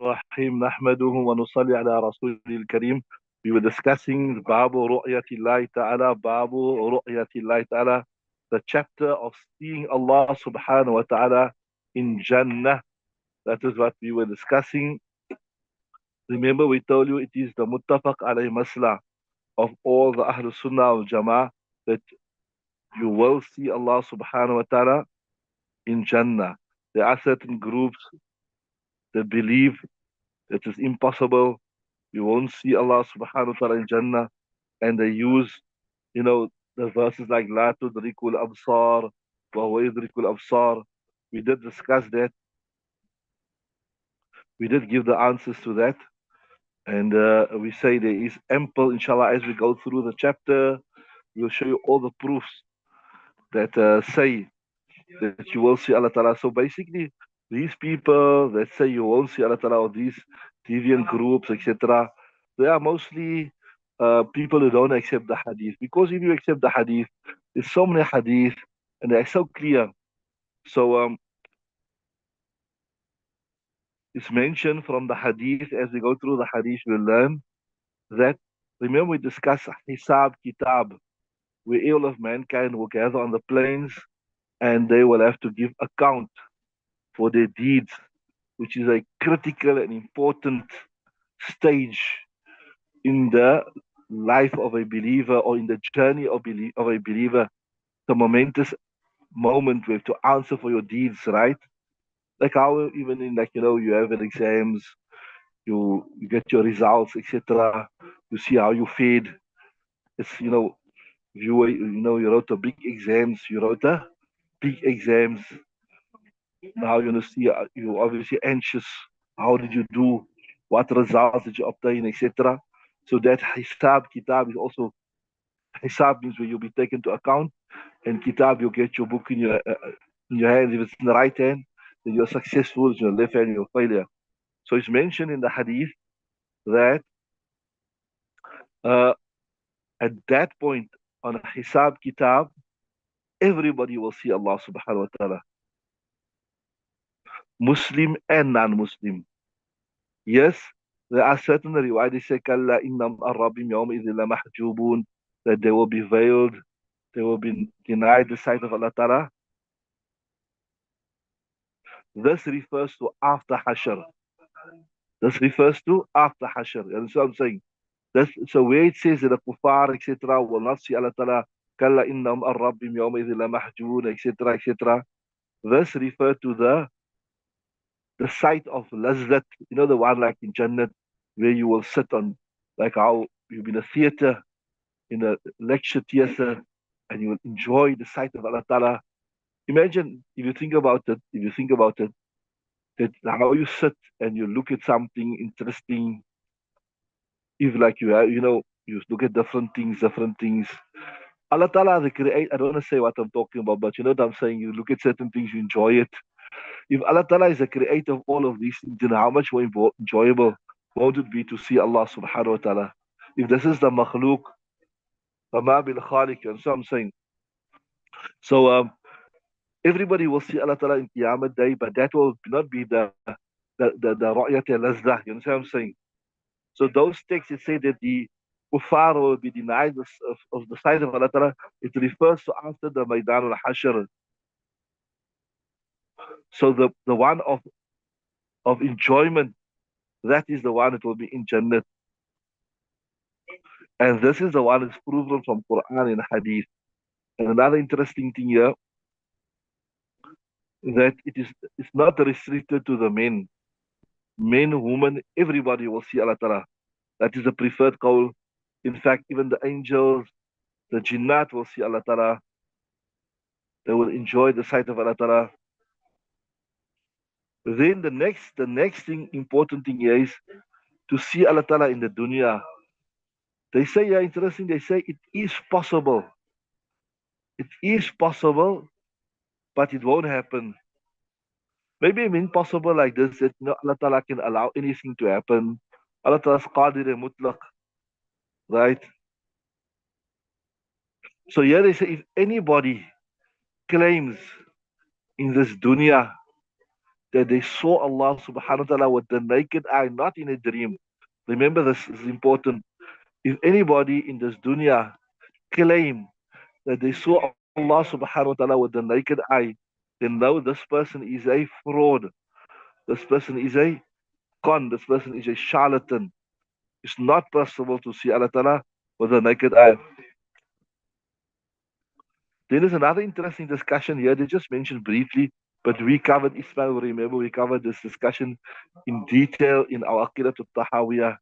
الرحيم نحمده ونصلي على رسوله الكريم. We were discussing Babu Ru'yatillahi Ta'ala, the chapter of seeing Allah subhanahu wa ta'ala in Jannah. That is what we were discussing. Remember, we told you it is the muttafaq alayhi masla of all the Ahlul Sunnah al Jama'ah that you will see Allah subhanahu wa ta'ala in Jannah. There are certain groups that believe that it's impossible. You won't see Allah subhanahu wa ta'ala in Jannah. And they use, you know, the verses like La tudrikul absar, wa huwa yudrikul absar. We did discuss that. We did give the answers to that. And we say there is ample, inshallah, as we go through the chapter, we'll show you all the proofs that say that you will see Allah Ta'ala. So basically, these people that say you won't see Allah Ta'ala, or these deviant groups, etc., they are mostly people who don't accept the hadith. Because if you accept the hadith, there's so many hadith and they're so clear. So it's mentioned from the hadith, as we go through the hadith, we'll learn that, remember we discussed Hisab Kitab, where all of mankind will gather on the plains and they will have to give account for their deeds, which is a critical and important stage in the life of a believer, or in the journey of a believer. The momentous moment we have to answer for your deeds, right? Like how even in, like, you have an exams, you get your results, etc. You see how you fared. It's, you wrote a big exams, you wrote a big exams. Now you know, see, you obviously anxious. How did you do? What results did you obtain, etc. So that hisab kitab is also, hisab means where you'll be taken to account, and kitab, you get your book in your hand. If it's in the right hand, then you're successful. If you're left hand, you're failure. So it's mentioned in the hadith that uh, at that point on hisab kitab, everybody will see Allah subhanahu wa ta'ala, Muslim and non-Muslim. Yes, there are certain riwayat they say, Kalla innam arrabim yawma idhin la mahjubun, that they will be veiled, they will be denied the sight of Allah Ta'ala. This refers to after Hashr. This refers to after Hashr. You understand what I'm saying? So where it says that the kuffar, etc., will not see Allah Ta'ala, Kalla innam arrabim yawma idhin la mahjubun, etc., etc. This refers to the sight of lazzat, the one like in Jannat, where you will sit on, like how you've been in a theater, in a lecture theater, and you will enjoy the sight of Allah Ta'ala. Imagine, if you think about it, that how you sit and you look at something interesting, if like you look at different things. Allah Ta'ala, the creator, I don't want to say what I'm talking about, but you know what I'm saying? You look at certain things, you enjoy it. If Allah Ta'ala is the creator of all of these things, then how much more enjoyable won't it be to see Allah subhanahu wa ta'ala? If this is the makhluk, فَمَا بِالْخَالِقِ, you understand what I'm saying? So everybody will see Allah Ta'ala in Qiyamah Day, but that will not be the Ra'yat al-Lazzah, you understand what I'm saying? So those texts that say that the kuffar will be denied of the sight of Allah Ta'ala, it refers to after the Maidan al-Hashr. So the one of enjoyment, that is the one that will be in Jannah. And this is the one that's proven from Quran and Hadith. And another interesting thing here, that it's not restricted to the men. Men, women, everybody will see Allah Ta'ala. That is the preferred call. In fact, even the angels, the jinnat will see Allah Ta'ala. They will enjoy the sight of Allah Ta'ala. Then the next thing, important thing here is to see Allah Ta'ala in the dunya. They say, yeah, interesting, they say it is possible. It is possible, but it won't happen. Maybe it's impossible like this, that Allah Ta'ala can allow anything to happen. Allah Ta'ala is qadir and mutlaq, right? So here they say, if anybody claims in this dunya that they saw Allah subhanahu wa ta'ala with the naked eye, not in a dream. Remember, this is important. If anybody in this dunya claim that they saw Allah subhanahu wa ta'ala with the naked eye, then know this person is a fraud. This person is a con. This person is a charlatan. It's not possible to see Allah ta'ala with the naked eye. Then there's another interesting discussion here. They just mentioned briefly, but we covered Ismail. Remember, we covered this discussion in detail in our Aqidah al-Tahawiyah.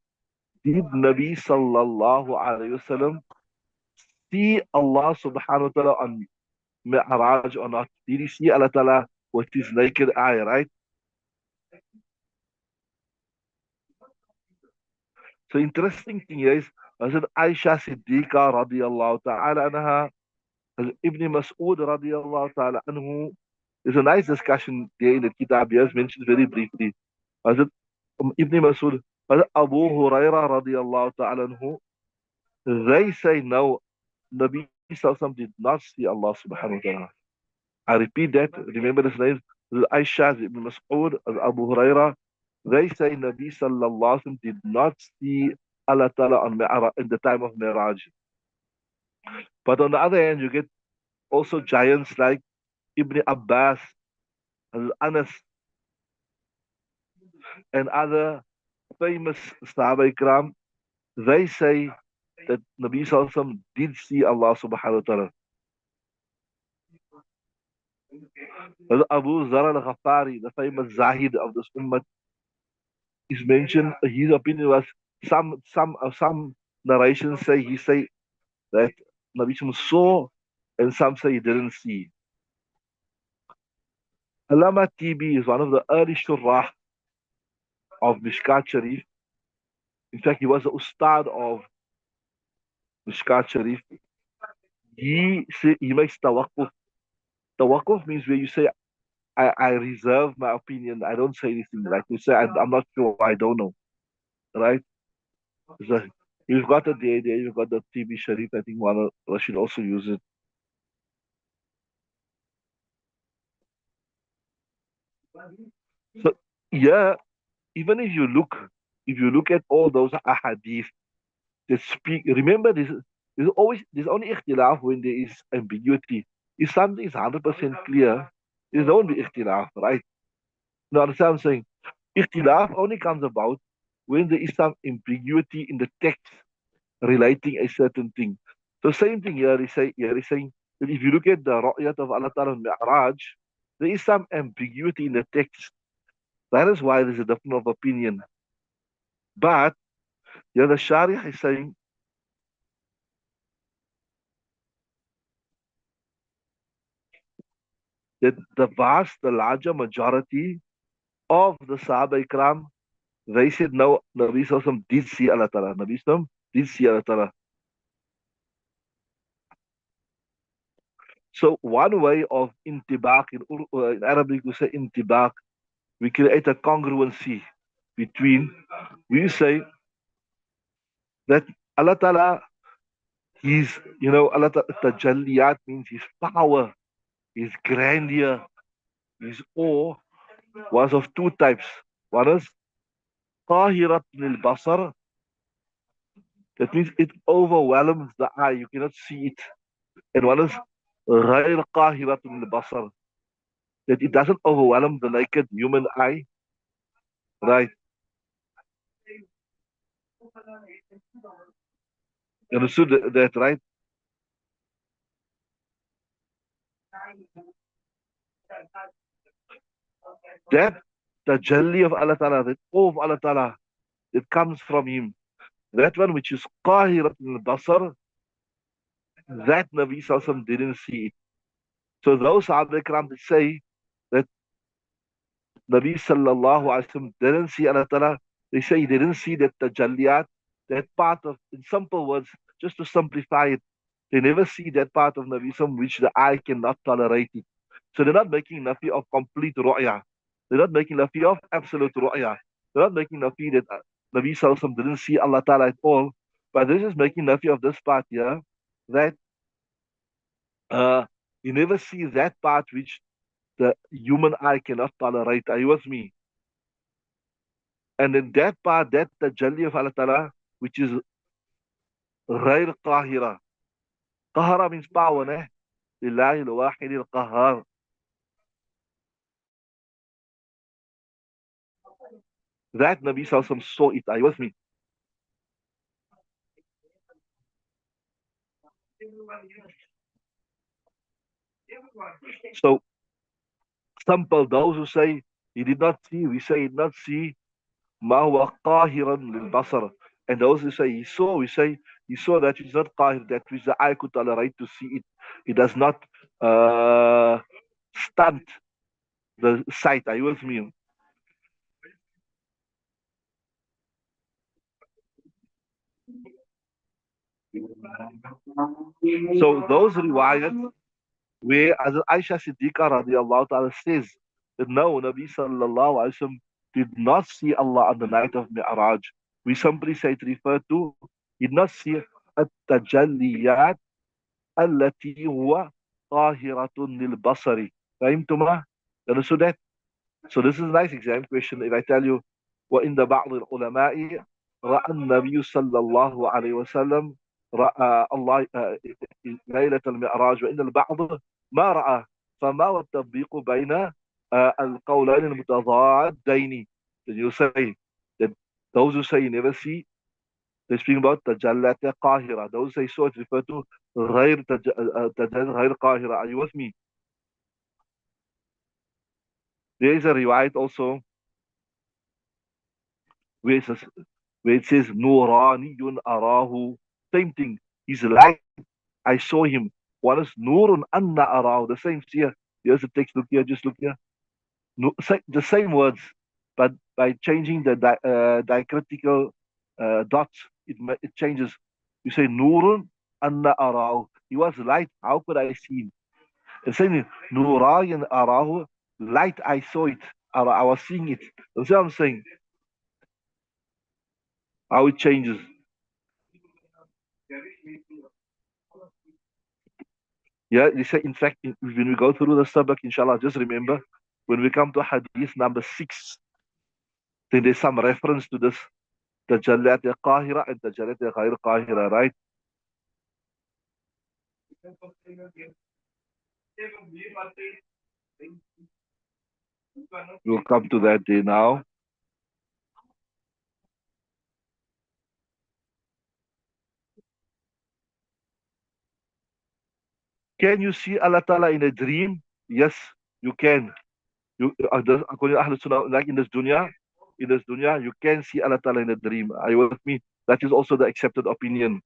Did Nabi sallallahu alayhi wasallam see Allah subhanahu wa ta'ala on Mi'raj or not? Did he see Allah ta'ala with his naked eye, right? So interesting thing here is, was it Aisha Siddiqa radiallahu ta'ala anha, Ibn Mas'ud radiallahu ta'ala anhu? There's a nice discussion there in the Kitab here, mentioned very briefly. Was it Ibn Mas'ud? Was it Abu Huraira radiallahu ta'ala anhu? They say no, Nabi Sallallahu did not see Allah subhanahu wa ta'ala. I repeat that. Remember this name? Aisha, Ibn Mas'ud, Abu Huraira. They say Nabi Sallallahu did not see Allah Ta'ala on in the time of Miraj. But on the other hand, you get also giants like Ibn Abbas, Anas, and other famous Sahaba Ikram. They say that Nabi Sallallahu did see Allah subhanahu wa ta'ala. Abu Zar al-Ghafari, the famous Zahid of this ummah, is mentioned. His opinion was some narrations say he say that Nabi saw, and some say he didn't see. Alama TB is one of the early shurrah of Mishkaat Shareef. In fact, he was the ustad of Mishkaat Shareef. He makes tawakkuf. Tawakkuf means where you say, I reserve my opinion. I don't say anything. Like you say, I'm not sure. I don't know. Right? So you've got it there. You've got the TB Shareef. I think one should also use it. So yeah, even if you look at all those ahadith that speak, remember there's only ikhtilaf when there is ambiguity. If something is 100% clear, there won't be ikhtilaf, right? You understand what I'm saying? Ikhtilaf only comes about when there is some ambiguity in the text relating a certain thing. So same thing here is saying that if you look at the Ru'yat of Allah Ta'ala Mi'raj, there is some ambiguity in the text. That is why there's a difference of opinion. But the Sharih is saying that the larger majority of the Sahaba Ikram, they said no, Nabi Sallallahu did see Allah Ta'ala. Nabi Sallallahu did see Allah Ta'ala. So one way of intibaq, in Arabic we say intibaq, we create a congruency between, we say that Allah Ta'ala, Allah Ta'ala, tajalliyat means his power, his grandeur, his awe was of two types. One is qahirat lil basar, that means it overwhelms the eye, you cannot see it. And one is غير قاهرة للبصر, that it doesn't overwhelm the naked human eye, right? You understood that, right? That the jalli of Allah Ta'ala, that awe of Allah Ta'ala, that comes from him, that one which is qahirat al-basar, that Nabi Sallallahu didn't see it. So those Sahaba Ikram that say that Nabi Sallallahu Alaihi Wasallam didn't see Allah Ta'ala, they say he didn't see that tajalliyat, that part of, in simple words, just to simplify it, they never see that part of Nabi Sallallahu which the eye cannot tolerate it. So they're not making nafi of complete ru'ya. They're not making nafi of absolute ru'ya. They're not making nafi that Nabi Sallallahu didn't see Allah Ta'ala at all, but they're just making nafi of this part here, that you never see that part which the human eye cannot tolerate. Are you with me? And in that part, that tajalli of Allah Ta'ala, which is غير قاهرة. قهرة means power, ne? لله الواحد القهار. That Nabi Sallallahu Alaihi Wasallam saw it. Are you with me? So, simple, those who say he did not see, we say he did not see ما هو قاهرا للبصر. And those who say he saw, we say he saw that which is not qahir, that which the eye could tolerate to see it. It does not uh, stunt the sight. Are you with me? So those riwayat where as Aisha Siddiqa radiallahu ta'ala says that no, Nabi sallallahu alayhi wa sallam did not see Allah on the night of Mi'raj. We simply say it referred to, did not see التجليات التي هو طاهرة للبصر. فهمتما? You understood that? So this is a nice exam question. If I tell you, وإن بعض العلماء رأى النبي صلى الله عليه وسلم رأى الله ليلة المعراج وإن البعض ما رأى فما هو التطبيق بين القولين المتضادين. Then you say that those who say you never see, they're speaking about تجلت قاهرة. Those who say so, it's referred to تجلت غير قاهرة. Are you with me? There is a riwayat also where it says Nuraniyun Arahu. Same thing. He's light. I saw him. One is Nurun Anna Arahu. The same here. Here's the text. Look here. Just look here. No, the same words, but by changing the diacritical dots, it changes. You say Nurun Anna Arahu. He was light. How could I see him? And saying Nurayan Arahu. Light. I saw it. I was seeing it. That's what I'm saying. How it changes. Yeah, you say, in fact, when we go through the subject, inshallah, just remember, when we come to hadith number 6, then there's some reference to this, Tajallat al-Qahira and Tajallat al-Ghair Qahira, right? We'll come to that day now. Can you see Allah Ta'ala in a dream? Yes, you can. According to Ahlul Sunnah, like in this dunya, you can see Allah Ta'ala in a dream. Are you with me? That is also the accepted opinion.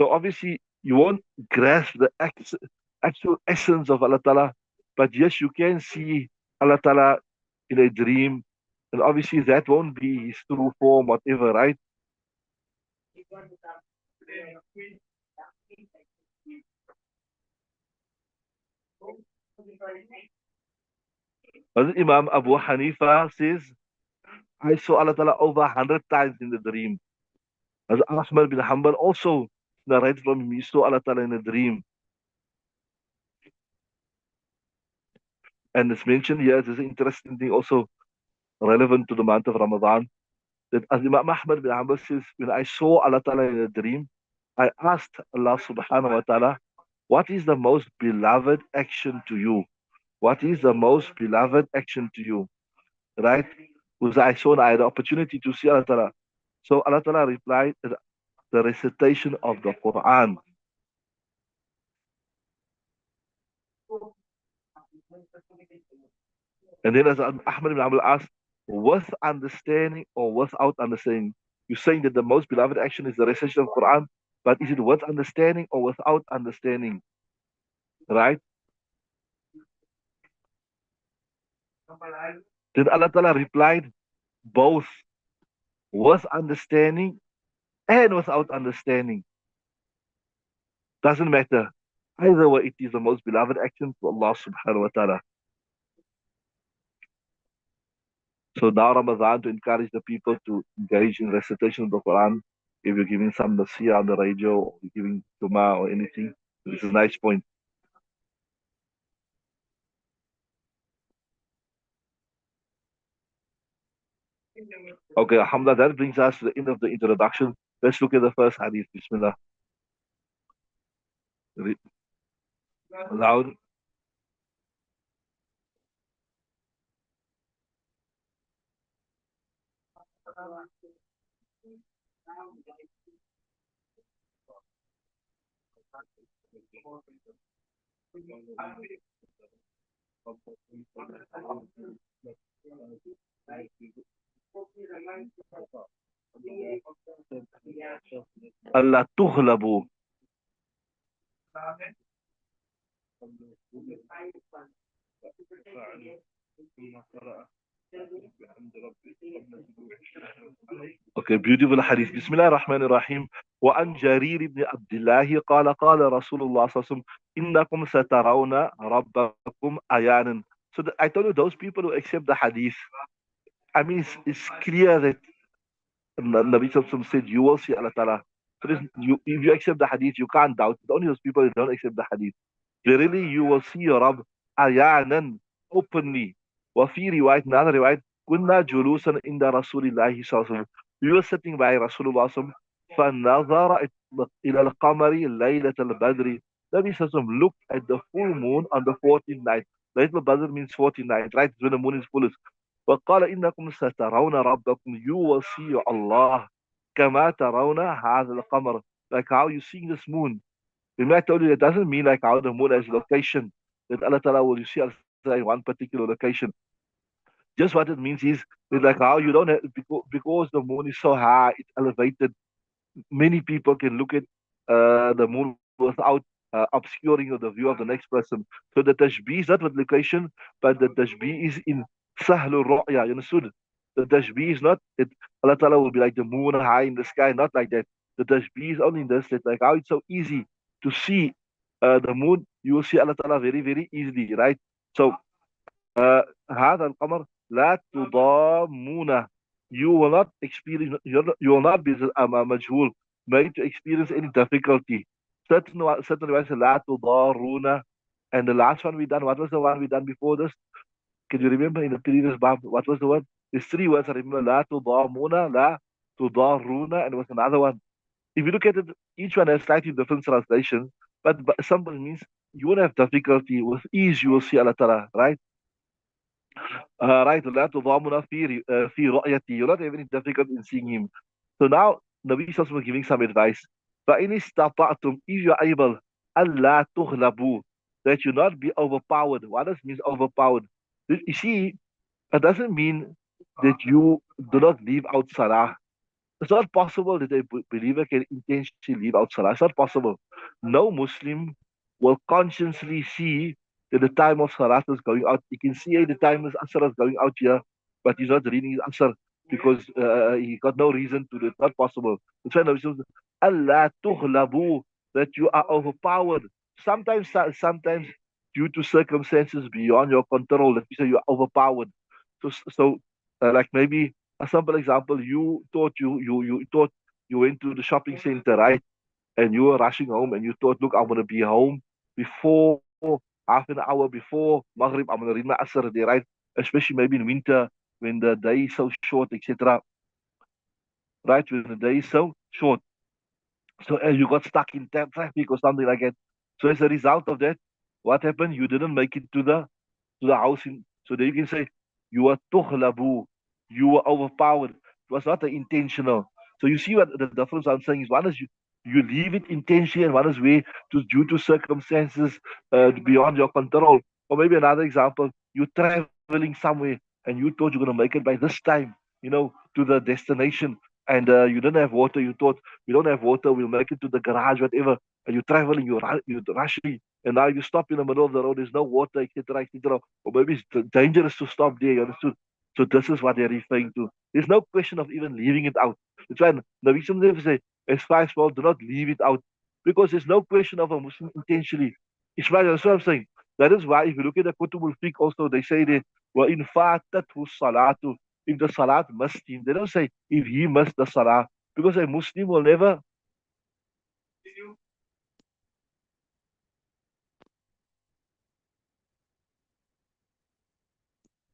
So obviously, you won't grasp the actual essence of Allah Ta'ala, but yes, you can see Allah Ta'ala in a dream, and obviously that won't be his true form, whatever, right? But Imam Abu Hanifa says, I saw Allah Ta'ala over 100 times in the dream. As Ahmad bin Hanbal also narrated from him, he saw Allah Ta'ala in a dream. And it's mentioned here, there's an interesting thing also relevant to the month of Ramadan, that as Imam Ahmad bin Hanbal says, when I saw Allah Ta'ala in a dream, I asked Allah subhanahu wa ta'ala, what is the most beloved action to you? What is the most beloved action to you? Right? Because I saw I had the opportunity to see Allah Ta'ala. So Allah Ta'ala replied, the recitation of the Quran. And then as Ahmad ibn Abdul asked, with understanding or without understanding? You're saying that the most beloved action is the recitation of Quran, but is it with understanding or without understanding? Right? Then Allah Ta'ala replied, both with understanding and without understanding. Doesn't matter. Either way, it is the most beloved action to Allah subhanahu wa ta'ala. So now Ramadan, to encourage the people to engage in recitation of the Quran, if you're giving some nasiya on the radio, or you're giving Tuma or anything. This is a nice point. Okay, Alhamdulillah, that brings us to the end of the introduction. Let's look at the first hadith. Bismillah. Read loud. Allah tughlabu. Okay, beautiful hadith. Bismillah ar-Rahman ar-Rahim. وعن جرير بن عبد الله قال قال رسول الله صلى الله عليه وسلم إنكم سترون ربكم أعيانا. So I told you those people who accept the hadith. I mean, it's clear that Nabi Sallallahu Alaihi Wasallam said you will see Allah Ta'ala. So if you accept the hadith, you can't doubt. It's only those people who don't accept the hadith. Verily, you will see your Rabb ayanan, openly. وفي رواية, another riwayat, كنا جلوسا عند رسول الله صلى الله عليه وسلم. We were sitting by Rasulullah صلى الله عليه وسلم. فنظر إلى القمر ليلة البدر. Nabi صلى الله عليه وسلم looked at the full moon on the 14th night. Laylatul Badr means 14th night, right? When the moon is fullest. وقال إنكم سترون ربكم. You will see Allah كما ترون هذا القمر. Like how you see this moon. Remember, I told you that doesn't mean like how the moon has location, that Allah Ta'ala will you see us in one particular location. Just what it means is like how you don't have, because the moon is so high, it's elevated, many people can look at the moon without obscuring the view of the next person. So the tashbih is not with location, but the tashbih is in sahlul ru'ya. You understood? The tashbih is not that Allah Ta'ala will be like the moon high in the sky, not like that. The tashbih is only in this, that like how it's so easy to see the moon, you will see Allah Ta'ala very, very easily, right? So هذا القمر لا تضامون. You will not experience, you will not be مجهول, made to experience any difficulty. Certain words لا تضارون. And the last one we done, what was the one we done before this? Can you remember in the previous bab, what was the one? There's three words I remember. لا تضامون, لا تضارون, and there was another one. If you look at it, each one has slightly different translations, but somebody means you won't have difficulty. With ease you will see Allah Ta'ala, right? Right, لا تضامن في رؤيتي. You're not having difficulty in seeing him. So now Nabi Sallallahu was giving some advice. فإن استطعتم, if you're able, ألا تغلبوا, that you not be overpowered. What does mean overpowered? You see, it doesn't mean that you do not leave out salah. It's not possible that a believer can intentionally leave out salah. It's not possible. No Muslim will consciously see that the time of salah is going out. He can see the time is asr is going out here, but he's not reading his asr because he got no reason to do it. Not possible. That's why Nabi says, Allah tughlabu, that you are overpowered. Sometimes due to circumstances beyond your control, that you say you are overpowered. So like maybe a simple example, you thought you went to the shopping center, right? And you were rushing home and you thought, look, I'm gonna be home before half an hour before Maghrib, I'm gonna read my Asr there, right? Especially maybe in winter when the day is so short, etc. Right? When the day is so short. So you got stuck in traffic or something like that. So as a result of that, what happened? You didn't make it to the house. So there you can say, you were tughlabu, you were overpowered. It was not intentional. So you see what the difference I'm saying is, one is you leave it intentionally, and one is where due to circumstances beyond your control. Or maybe another example, you're traveling somewhere and you thought you're going to make it by this time, to the destination. And you didn't have water. You thought, we don't have water, we'll make it to the garage, whatever. And you're traveling, you're rushing, and now you stop in the middle of the road, there's no water, etc., etc. Or maybe it's dangerous to stop there, you understood? So this is what they're referring to. There's no question of even leaving it out. That's why Nabi Sallallahu say, as far as well, do not leave it out. Because there's no question of a Muslim intentionally. It's right, that's what I'm saying. That is why if you look at the Kutubul Fiqh also, they say that, well, in fatathu salatu, if the salat missed him, they don't say if he missed the salah, Because a Muslim will never,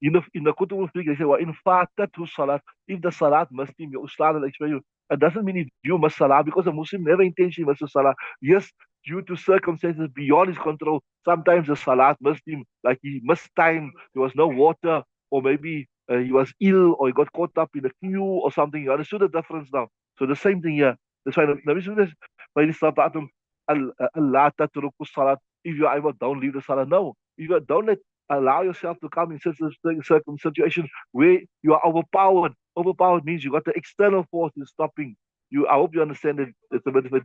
in the Kutub al-Fiqh, they say, "Wa in fatatu salat." If the salat must him, your ustad will explain you. It doesn't mean if you must salah, because a Muslim never intentionally must salah. Yes, due to circumstances beyond his control, sometimes the salat must him, like he missed time, there was no water, or maybe he was ill, or he got caught up in a queue or something. You understood the difference now. So the same thing here. That's why Nabi says, "Fa in istata'tum Allah tatruku salat." If you are able, don't leave the salah. No, if you don't let allow yourself to come in certain situations where you are overpowered. Overpowered means you got the external forces stopping you. I hope you understand that it's a bit of a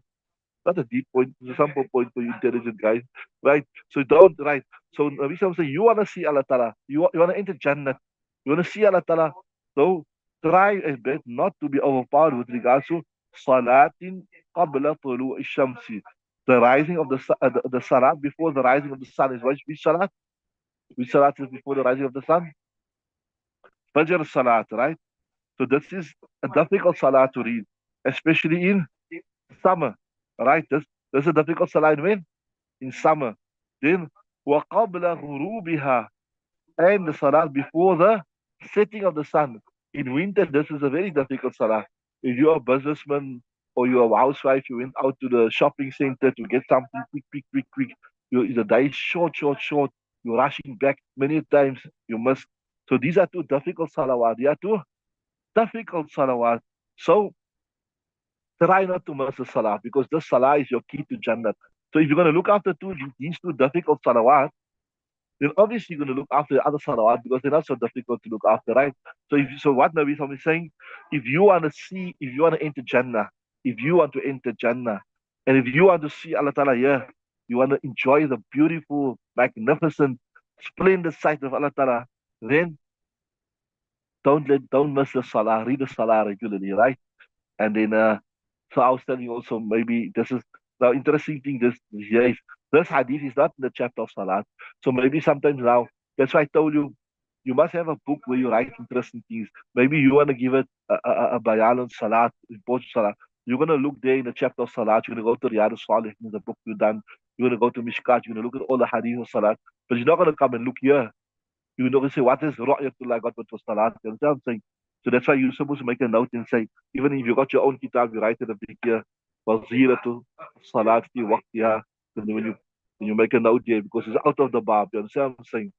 not a deep point, it's a simple point for you intelligent guys, right? So don't right. So Nabi Sallam say you wanna see Allah Ta'ala, you wanna enter Jannah, you wanna see Allah Ta'ala. So try as best not to be overpowered with regards to Salatin qabla tulu'i shamsi. The rising of the salat before the rising of the sun is which salat? Which salat is before the rising of the sun? Fajr salat, right? So this is a difficult salat to read, especially in summer, right? This is a difficult salat when? In summer. Then, وَقَبْلَ غُرُوبِهَا, and the salat before the setting of the sun. In winter, this is a very difficult salah. If you're a businessman or you're a housewife, you went out to the shopping center to get something quick, quick, quick, quick. The day is short, short, short. You're rushing back many times. You must. So these are two difficult salawat. They are two difficult salawat. So try not to miss the salah because the salah is your key to Jannah. So if you're going to look after these two difficult salawat, then obviously you're going to look after the other salawat because they're not so difficult to look after, right? So what Nabi Sallallahu is saying, if you want to enter Jannah, if you want to enter Jannah, and if you want to see Allah Ta'ala here, you want to enjoy the beautiful, magnificent, splendid sight of Allah Ta'ala, then don't miss the salah, read the salah regularly, right? And then, so I was telling you also, maybe this is the interesting thing. This hadith is not in the chapter of Salat. So maybe sometimes now, that's why I told you, you must have a book where you write interesting things. Maybe you want to give it a bayan on Salat, important Salat. You're going to look there in the chapter of Salat. You're going to go to Riyadh Salih, the book you've done. You're going to go to Mishkaat. You're going to look at all the hadith of Salat. But you're not going to come and look here. You're not going to say, what is Ru'yatullah God for Salat? You understand what I'm saying? So that's why you're supposed to make a note and say, even if you got your own kitab, you write it a big here, Waziratu Salat fi waqtiha. And then when you make a note here, because it's out of the bab, you understand what I'm saying?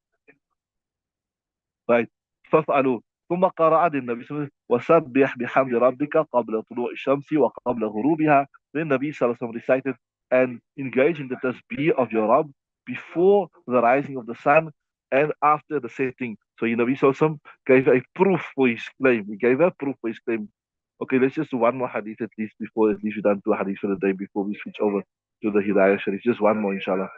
Right? فافعلوا ثم قرأ النبي صلى الله عليه وسلم وسبح بحمد ربك قبل طلوع الشمس وقبل غروبها. Then Nabi صلى الله عليه وسلم recited and engage in the tasbih of your Rabb before the rising of the sun and after the setting. So Nabi صلى الله عليه وسلم gave a proof for his claim. He gave a proof for his claim. Okay, let's just do one more hadith at least we've done two hadiths for the day before we switch over to the Hidayah Sharif. Just one more, inshallah.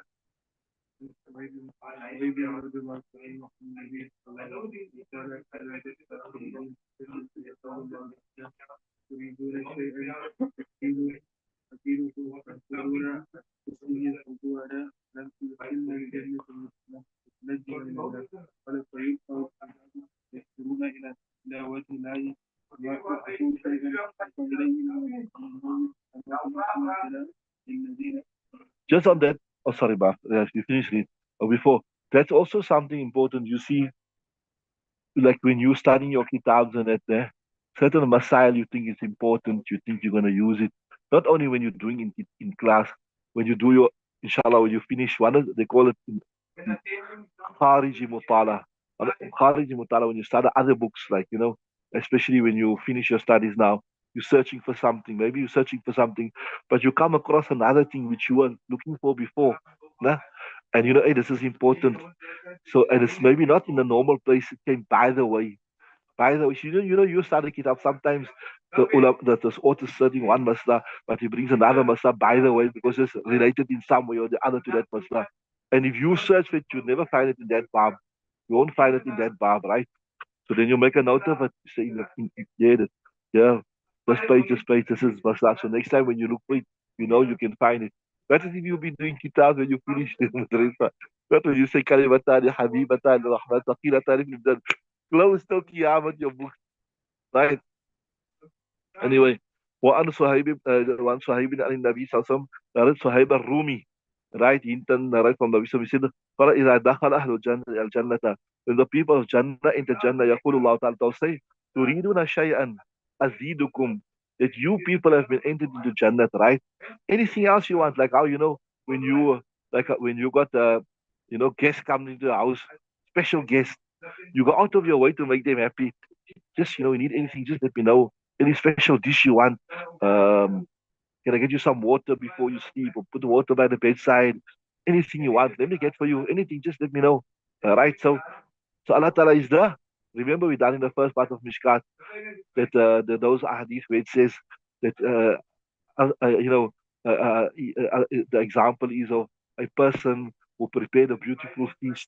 Just on that, oh sorry, Baf, you finished it. Or before, that's also something important. You see, like when you studying your kitabs and that there, certain masail you think is important, you think you're going to use it. Not only when you're doing in class, when you do your, inshallah, when you finish one, they call it Khariji Mutala. Khariji Mutala, when you start other books, like, especially when you finish your studies now, you're searching for something. Maybe you're searching for something, but you come across another thing which you weren't looking for before. Nah? And hey, this is important. So, and it's maybe not in the normal place. It came by the way. By the way, you start a kitab. Sometimes the author is studying one masla, but he brings another masla by the way because it's related in some way or the other to that masla. And if you search for it, you'll never find it in that bab. You won't find it in that bab, right? So then you make a note of it. You say, yeah, this page, this is masla. So next time when you look for it, you can find it. That is if you'll be doing kitab when you finish the madrasa. Not when you say kalimatani, habibatani, rahmat, thaqilatani, fil close till Qiyamah, your book, right? Anyway, وعن صهيب وعن صهيب عن النبي صلى الله عليه وسلم قال صهيب الرومي right hinten right from the Bible said قال إذا دخل أهل الجنة when the people of Jannah enter Jannah يقول الله تعالى they'll say تريدون شيئا أزيدكم that you people have been entered into Jannah, right? Anything else you want, like how when you when you got guests coming into the house, special guests, you go out of your way to make them happy. Just you need anything, just let me know. Any special dish you want. Um, can I get you some water before you sleep, or put the water by the bedside? Anything you want, let me get for you. Anything, just let me know. Right? So Allah Ta'ala is there. Remember, we done in the first part of Mishkaat that those hadith where it says that you know, the example is of a person who prepared a beautiful feast.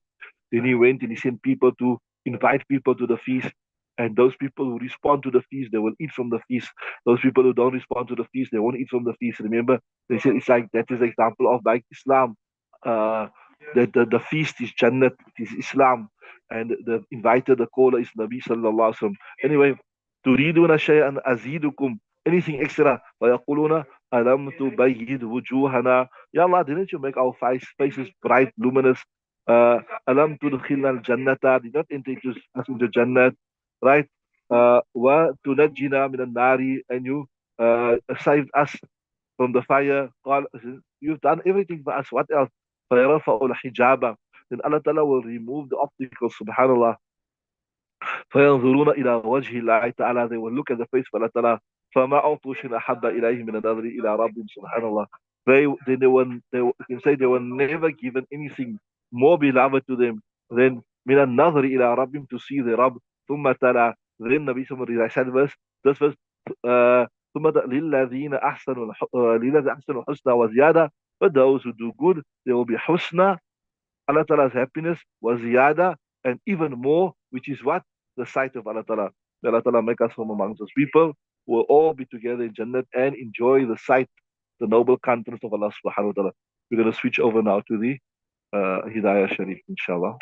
Then he went and he sent people to invite people to the feast. And those people who respond to the feast, they will eat from the feast. Those people who don't respond to the feast, they won't eat from the feast. Remember, they said it's like that is an example of like Islam. Uh, the feast is Jannat, it is Islam. And the invited, the caller is Nabi Sallallahu Alaihi Wasallam. Anyway, تريدون شيئا أزيدكم anything extra ويقولون ألم تبيض وجوهنا Ya Allah, didn't you make our faces bright, luminous? ألم تدخلنا الجنة, did not enter us into Jannah, right? وتنجينا من النار, and you saved us from the fire. قال, you've done everything for us. What else? فيرفع الحجاب, then Allah Ta'ala will remove the obstacles, subhanallah. فينظرون إلى وجه الله تعالى, they will look at the face of Allah Ta'ala. فما أعطوا شيء أحب إليه من النظر إلى ربهم سبحان الله. They you can say they were never given anything more beloved to them than من النظر إلى ربهم, to see the Rabb. ثم تلا, then Nabi Sallallahu Alaihi Wasallam verse, this verse, ثم للذين أحسنوا للذين أحسنوا الحسنى وزيادة, for those who do good there will be husna, Allah Ta'ala's happiness was ziyada, and even more, which is what? The sight of Allah Ta'ala. May Allah Ta'ala make us from amongst those people who will all be together in Jannat and enjoy the sight, the noble countenance of Allah Subhanahu wa Ta'ala. We're going to switch over now to the Hidayah Shareef, inshallah.